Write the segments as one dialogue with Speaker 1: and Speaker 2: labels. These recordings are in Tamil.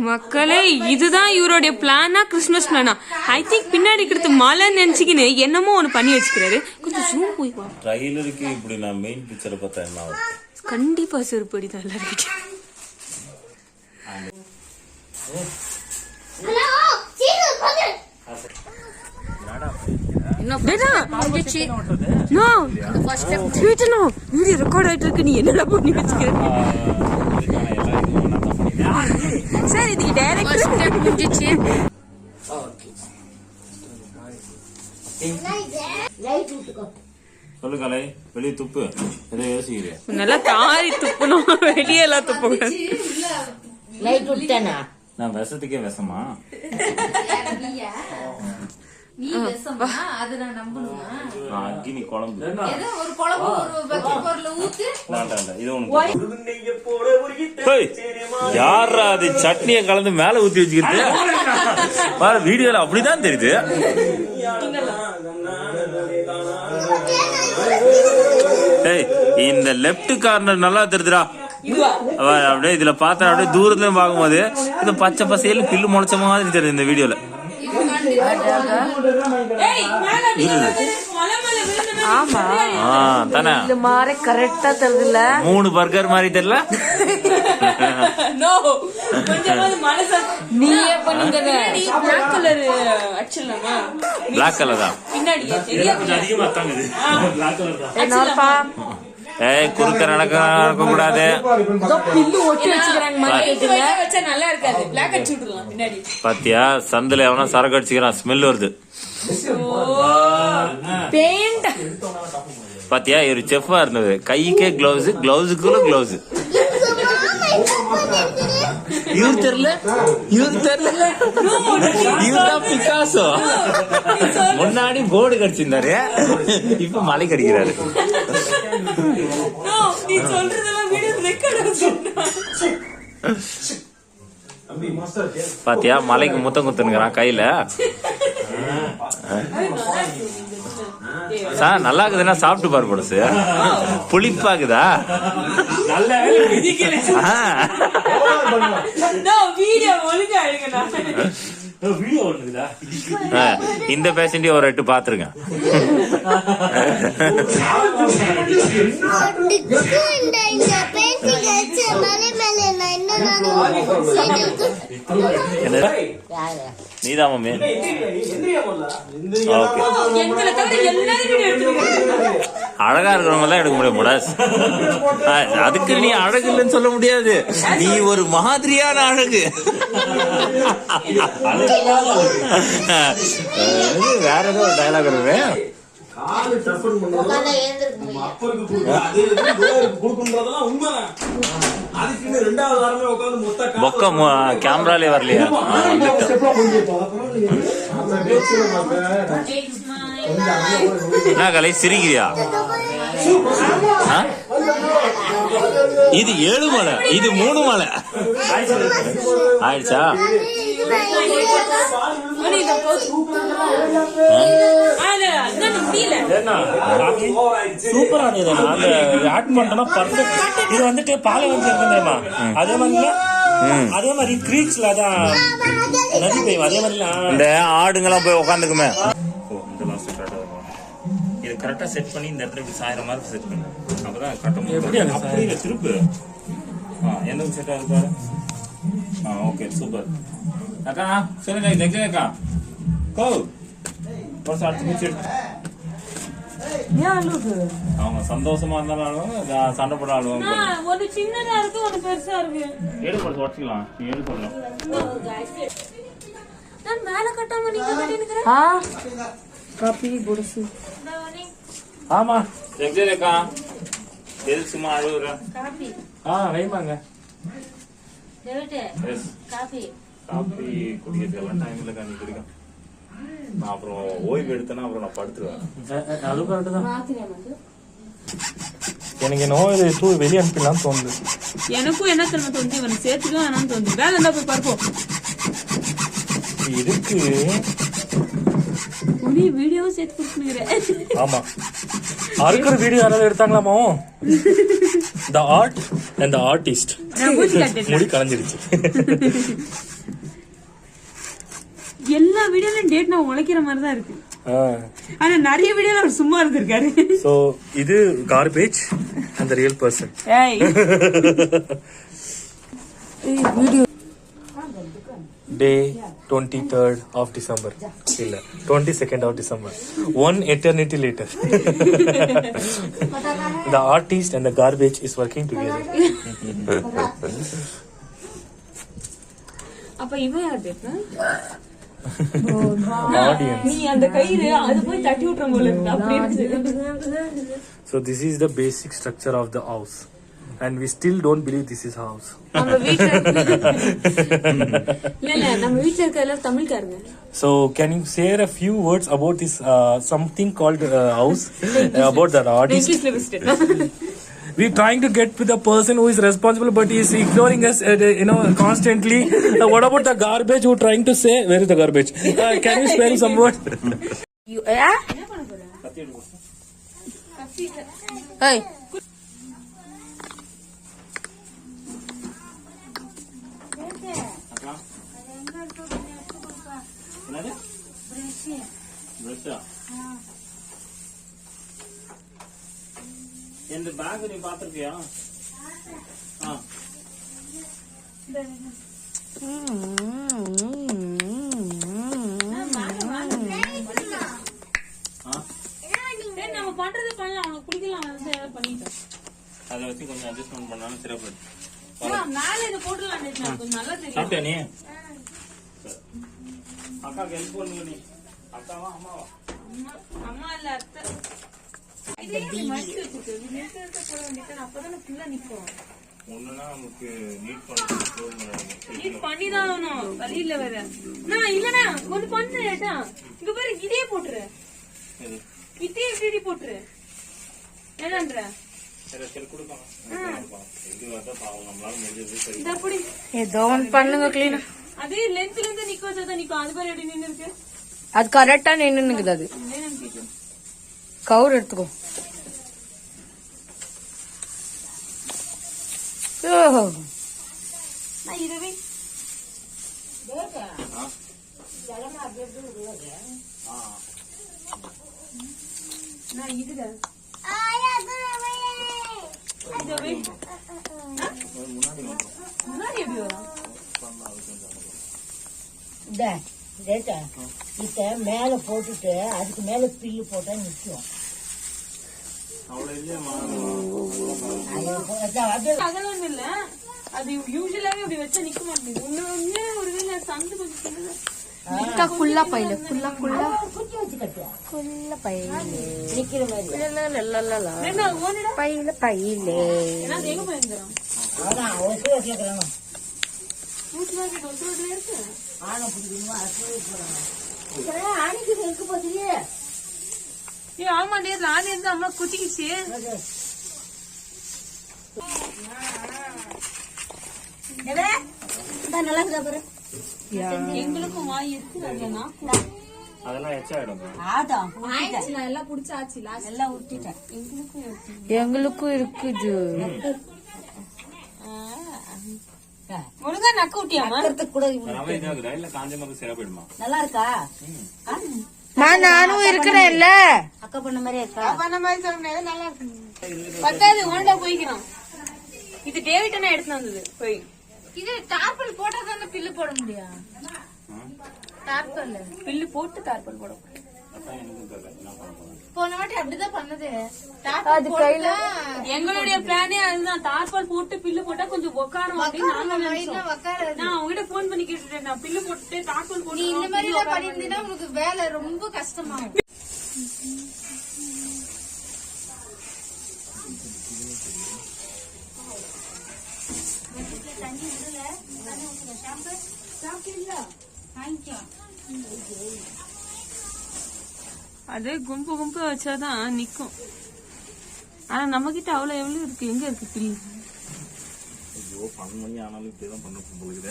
Speaker 1: மக்களே இதுதான் இவருடைய பிளானா கிறிஸ்துமஸ் பிளானா? ஐ திங்க் பின்னாடி இருக்கிறது மழை நினைச்சுக்கின்னு என்னமோ ஒண்ணு பண்ணி வச்சுக்கிறாரு. கொஞ்சம் ஜூம் போய் வா.
Speaker 2: ட்ரைலருக்கு இப்படி நான் மெயின் பிக்சரை பார்த்தா என்ன ஆகும்?
Speaker 1: கண்டிப்பா செருப்படி தான் எல்லாரும். ரெக்கார்ட் ஆயிட்டு இருக்கு. நீ என்னடா பண்ணி வச்சுக்கிற? சார் இதுக்கு டைரக்ட் முடிஞ்சிச்சு.
Speaker 2: சொல்லு கலை, வெளியே துப்பு. எதை யோசிக்கிறேன்?
Speaker 1: நல்லா தாரி துப்பணும், வெளியே எல்லாம் துப்ப.
Speaker 3: லைட் விட்டேனா?
Speaker 2: நான் விஷத்துக்கே விஷமா? அக்னி குழம்பு யாரா அது சட்னிய கலந்து மேல ஊத்தி வச்சுக்கிட்டு வீடியோல அப்படிதான் தெரியுது. இந்த லெப்ட் கார்னர் நல்லா தெரியுதுடா. அப்படியே இதுல பார்த்தா அப்படியே தூரத்துல பார்க்கும்போது இது பச்சை பசையில பில்லு முளைச்ச மாதிரி தெரியுது இந்த வீடியோல.
Speaker 3: கரெக்டா தெரியல.
Speaker 2: 3 பர்கர் மாதிரி தெரியல.
Speaker 3: நீயே பண்ணிட்டே.
Speaker 2: பிளாக் கலர் தான். குறுக்க நடக்க கூடாது. பாத்தியா சந்தில எவனா சரக்கு அடிச்சுக்கிறான், ஸ்மெல் வருது. பாத்தியா இவரு செஃப்பா இருந்தது, கைக்கே கிளவுஸ், கிளவுஸுக்குள்ள கிளவுஸ். இவரு தெரியல, இவரு தெரியல, இவர்தான் பிகாசோ. முன்னாடி போர்டு கடிச்சிருந்தாரு, இப்ப மலை கடிக்கிறாரு. பாத்தியா மலைக்கு முத்தம் குத்துனுங்கிறான் கையில. சார் நல்லா இருக்குதுன்னா சாப்பிட்டு பாரு போடுச்சு. புளிப்பாக்குதா? இந்த பேஷண்டையும் ஒரு 8 பாத்துருங்க. நீதான் மம்மி. அழகா இருக்கிறவங்க தான் எடுக்க முடியும் போட. அதுக்கு நீ அழகு இல்லைன்னு சொல்ல முடியாது, நீ ஒரு மாதிரியான அழகு. வேற ஏதோ ஒரு டயலாக் இருக்கு. கேமராலே வரலையா? என்ன கலை சிரிக்கிறியா? இது 7 மலை, இது 3 மலை ஆயிடுச்சா?
Speaker 4: சூப்பரா ஆட் பண்ணா பர்ஃபெக்ட். இது வந்துட்டு பாலைவனத்துல இருக்குமா அதே மாதிரி, அதே மாதிரி கிரீக்ஸ்ல தான் நதி பெய்யும். அதே மாதிரி
Speaker 2: இந்த ஆடுங்கெல்லாம் போய் உட்காந்துக்குமே. இது கரெக்டா செட் பண்ணி இந்த இடத்துல இப்படி சாயிர மாதிரி செட் பண்ணி அப்பதான் கரெக்டா. எப்படி அப்படி திருப்பு எந்த செட் ஆகுது பாரு. ஓகே சூப்பர் அக்கா. சொல்லுங்க அக்கா கோ ஒரு அடுத்து முடிச்சு. அவங்க சந்தோஷமா இருந்தாலும் சண்டை போட ஆடுவாங்க.
Speaker 1: ஒரு சின்னதா இருக்கு, ஒரு பெருசா இருக்கு.
Speaker 2: எடுத்து உடச்சிக்கலாம். நீ எடுத்து போடலாம்.
Speaker 1: நான் மேல கட்டாம நீங்க கட்டினுக்குற காப்பி பொடுசு.
Speaker 2: ஆமா அக்கா எது சும்மா அழுகுற
Speaker 1: காப்பி.
Speaker 2: வைமாங்க
Speaker 1: காப்பி
Speaker 2: காப்பி குடிக்கிறதுக்கெல்லாம் டைம் இல்லை. கண்ணி குடிக்கும். நான் அப்புறம் ஓய்வு எடுத்தேன்னா அப்புறம் நான் படுத்துருவேன்.
Speaker 4: அது கரெக்ட் தான். எனக்கு நோய் வெளியே அனுப்பிடலாம் தோணுது.
Speaker 1: எனக்கும் என்ன தெரியுமா தோணுது, இவன் சேர்த்துக்கலாம் வேணாம்னு தோணுது. வேலை இருந்தா போய் பார்ப்போம்.
Speaker 4: இதுக்கு
Speaker 1: வீடியோவும் சேர்த்து கொடுத்துருக்கிறேன்.
Speaker 4: ஆமா அறுக்கிற வீடியோ யாராவது எடுத்தாங்களாமா? The art and the artist. முடி கலைஞ்சிருச்சு.
Speaker 1: எல்லா வீடியோலயும் டேட் நான் உழைக்கிற மாதிரி தான் இருக்கு. ஆனா நிறைய வீடியோல அவர் சும்மா இருந்திருக்காரு.
Speaker 4: So இது garbage and the real person.
Speaker 1: ஏய்
Speaker 4: Day 23rd of December. இல்ல 22nd of December. One eternity later. The artist and the garbage is working together.
Speaker 1: அப்ப இவன் யார் டேட்னா?
Speaker 4: Audience.
Speaker 1: நீ அந்த கயிறு அது போய் தட்டி விட்டுற போல இருக்கு. அப்படி இருக்கு.
Speaker 4: So this is the basic structure of the house. And we still don't believe this is house.
Speaker 1: நம்ம வீட்ல இல்ல நம்ம வீட்ல இருக்க எல்லாரும் தமிழ்காரங்க.
Speaker 4: So can you share a few words about this something called house about the artist?
Speaker 1: இங்கிலீஷ்ல பேசிட்டேன்.
Speaker 4: We trying to get to the person who is responsible, but he is ignoring us. Constantly. What about the garbage? Who trying to say? Where is the garbage? Can you spell some word?
Speaker 1: என்ன பண்ண போற? கத்தி
Speaker 3: ஏய்
Speaker 2: இந்த பேக் நீ பாத்திருக்கியா?
Speaker 1: நம்ம பண்றது பண்ணலாம். அவனுக்கு பிடிக்கலாம் பண்ணிட்டோம்.
Speaker 2: அதை வச்சு கொஞ்சம் அட்ஜஸ்ட்மெண்ட் பண்ணாலும் சிறப்பு.
Speaker 1: மேல இதை போட்டுலாம் கொஞ்சம் நல்லா தெரியும்.
Speaker 2: சாப்பிட்டியா நீ? அக்காக்கு ஹெல்ப் பண்ணுங்க நீ. அக்காவா அம்மாவா?
Speaker 1: அம்மா இல்ல அத்தை. இதே மடிச்சு வச்சுட்டு நீ நேத்து போட வேண்டியது அப்பதான் ஃபுல்லா நிக்கும்.
Speaker 2: ஒண்ணுனா நமக்கு நீட் பண்ணி
Speaker 1: நீட் பண்ணிதான் ஆகணும். வழி இல்ல வேற. நான் இல்லனா ஒன்னு பண்ணேடா. இங்க பாரு இதே போட்டுரு. இதே இப்படி போட்டுரு. என்னன்ற?
Speaker 2: சரி சரி கொடுக்கலாம். இது வந்தா பாவம் நம்மளால முடிஞ்சது சரி.
Speaker 1: இத அப்படி
Speaker 3: ஏதோ ஒன்று பண்ணுங்க கிளீனா.
Speaker 1: அதே லென்த்ல இருந்து நிக்க வச்சா நிக்கும். அது பாரு எப்படி நின்னு இருக்கு.
Speaker 3: அது கரெக்டா நின்னுக்குது. அது கவுர் எடுத்துக்கோ.
Speaker 1: நான் இதுவே நான் இதுடா முன்னாடி எப்படி வரும்?
Speaker 3: இத மேல போட்டுட்டு அதுக்கு மேல பில்லு போட்டா நிக்கும்.
Speaker 2: அவ்வளவு இல்லையாமா?
Speaker 1: அதெல்லாம் இல்ல. அது யூசுவலாவே அப்படி வச்சா நிக்க மாட்டேங்குது. ஒண்ணு ஒருவேளை சந்து கொஞ்சம்
Speaker 3: குள்ளா பையில குள்ளா குள்ளா குள்ள பையில நிக்கிற மாதிரி பையில பையில
Speaker 1: எங்க போயிருந்தோம். ஆமா நேர்ல ஆணி இருந்து அம்மா குத்திக்கிச்சு.
Speaker 3: நல்லா இருக்குதா பாரு.
Speaker 1: எங்களுக்கும் வாய் இருக்கு.
Speaker 2: அதெல்லாம் எச்சாயிடும்.
Speaker 1: எல்லாம் புடிச்சாச்சு. எல்லாம் உருட்டிட்டேன்.
Speaker 3: எங்களுக்கும் இருக்குது.
Speaker 1: ஒழுங்கா நக்க விட்டியாமா?
Speaker 2: இல்ல காஞ்ச மாதிரி சிறப்பு போயிடுமா?
Speaker 3: நல்லா இருக்கா? நானும் இருக்கிறேன்ல. அக்கா பண்ண மாதிரி இருக்கா?
Speaker 1: பண்ண மாதிரி சொல்றேன். நல்லா இருக்கு. பத்தாவது ஓண்டா போய்க்கிறோம். இது டேவிட் எடுத்து வந்தது போய். இது டார்பல் போட்டா தானே பில்லு போட முடியும். டார்பல் பில்லு போட்டு டார்பல் போட போன வாட்டி அப்படிதான் பண்ணது. எங்களுடைய பிளானே அதுதான். டார்பல் போட்டு பில்லு போட்டா கொஞ்சம் உக்காரும் அப்படின்னு நான் உங்ககிட்ட போன் பண்ணி கேட்டுட்டேன். நான் பில்லு போட்டுட்டு டார்பல் போட்டு இந்த மாதிரி எல்லாம் பண்ணிருந்தீங்கன்னா உங்களுக்கு வேலை ரொம்ப கஷ்டமாகும். அதே கும்பு கும்பு வச்சாதான் நிக்கும். ஆனா நம்ம கிட்ட அவ்வளவு எவ்வளவு இருக்கு. எங்க இருக்கு பில்லு?
Speaker 2: ஐயோ 12 மணி ஆனாலும் இப்படிதான் பண்ண போகுது.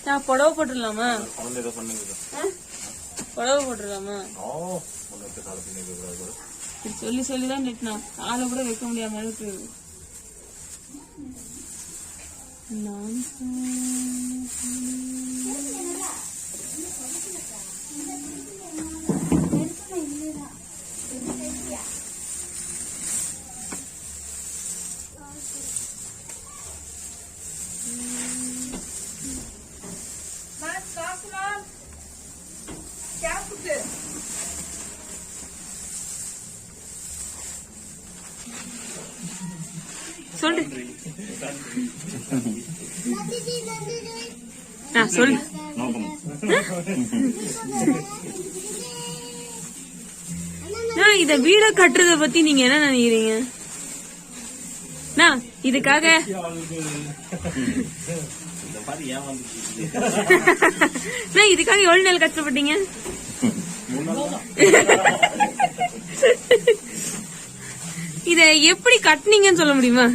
Speaker 1: நான் புடவை போட்டுடலாமா?
Speaker 2: குழந்தை ஏதோ பண்ணுங்க.
Speaker 1: புடவை போட்டுடலாமா?
Speaker 2: காலத்து
Speaker 1: சொல்லி சொல்லிதான் நெட்டினான். ஆளை கூட வைக்க முடியாம அளவுக்கு. நான் சொல்லு சொல்லு. இத வீட கட்டுறத பத்தி நீங்க என்ன நினைக்கிறீங்க? இதுக்காக இதுக்காக எவ்வளவு நாள் கஷ்டப்பட்டீங்க? இத எப்படி கட்டுனீங்கன்னு சொல்ல முடியுமா?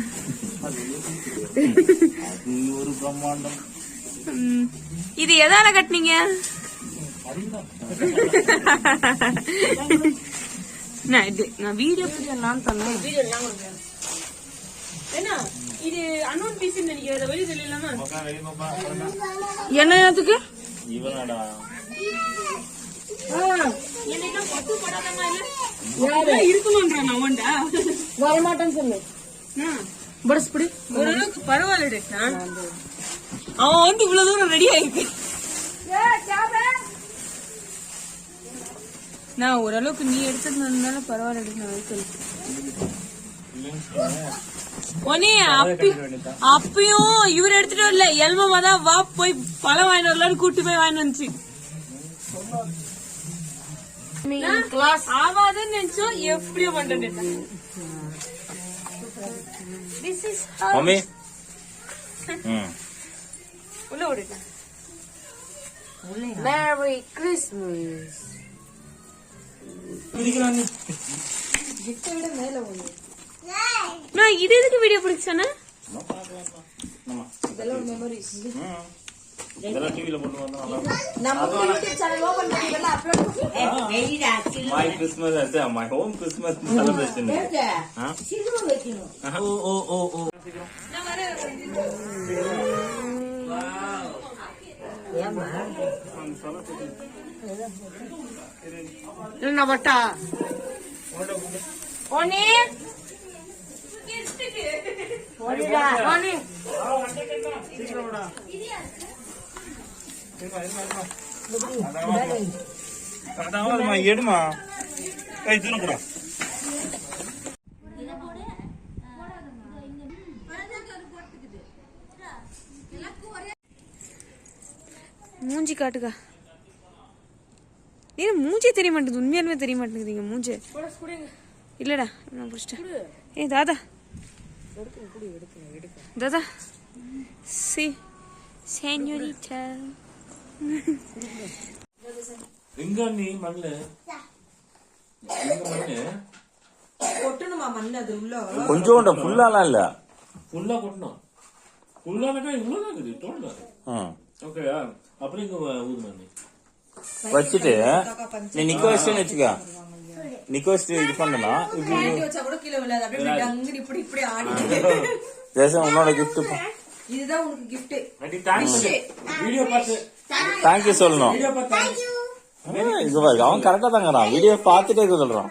Speaker 2: ஒரு பிரம்மாண்டம்.
Speaker 1: இது எதால கட்டுனீங்க? நான் வீடியோ நான் சொன்னேன். இது அன்னோன் பீஸ் நினைக்கிறேன். வெளியே தெரியலாமா என்ன நேரத்துக்கு
Speaker 2: இவனடா
Speaker 1: இருக்கணும்ன்றான். அவன்டா
Speaker 3: வரமாட்டேன்னு சொல்லு.
Speaker 1: ஓரளவுக்கு பரவாயில்ல. அவன் வந்து இவ்வளவு தூரம் ரெடி ஆயிருக்கு. நான் ஓரளவுக்கு நீ எடுத்ததுனால பரவாயில்ல. ஒனே அப்பயும் இவர் எடுத்துட்டு வரல. எல்மமா தான் வா போய் பழம் வாங்கிட்டு வரலான்னு கூட்டு போய் வாங்கிட்டு வந்துச்சு. ஆவாதுன்னு நினைச்சோம். எப்படியோ பண்றேன்.
Speaker 2: மம்மி
Speaker 1: உள்ள ஓடிட்டேன். Merry Christmas. நான் இது எதுக்கு வீடியோ பிடிச்சேன்னா
Speaker 2: இதெல்லாம் டிவில போட்டு வந்தா my Christmas as my home Christmas celebration. Oh.
Speaker 1: என்ன பட்டா ஒனே
Speaker 2: எடுமா கூட
Speaker 1: மூஞ்சி காட்டுக்கா. ஏன் மூஞ்சே தெரிய மாட்டேங்குது? உண்மையாலுமே தெரிய மாட்டேங்குதுங்க மூஞ்சே. இல்லடா நான் பிடிச்சிட்டேன். தாதா தாதா சி சென்யோரிட்டா
Speaker 4: எங்க நீ மண்ணு
Speaker 3: கொட்டணுமா மண்ணு? அது உள்ள
Speaker 2: கொஞ்சோண்ட ஃபுல்லாலாம் இல்ல.
Speaker 4: ஃபுல்லா கொட்டணும். ஃபுல்லானக்கா இவ்வளவுதான் இருக்குது டோல். ஓகேயா? அப்புறம் இங்க ஊர் மண்ணு
Speaker 2: வச்சுட்டு நீ நிக்க வச்சுன்னு வச்சுக்க. நிக்க வச்சுட்டு இது பண்ணனா உன்னோட கிஃப்ட்.
Speaker 3: இதுதான் உனக்கு கிஃப்ட்.
Speaker 4: வீடியோ பார்த்து
Speaker 2: தேங்க்யூ சொல்லணும். இது பாருங்க அவன் கரெக்டா தாங்கிறான். வீடியோ பார்த்துட்டே சொல்றான்.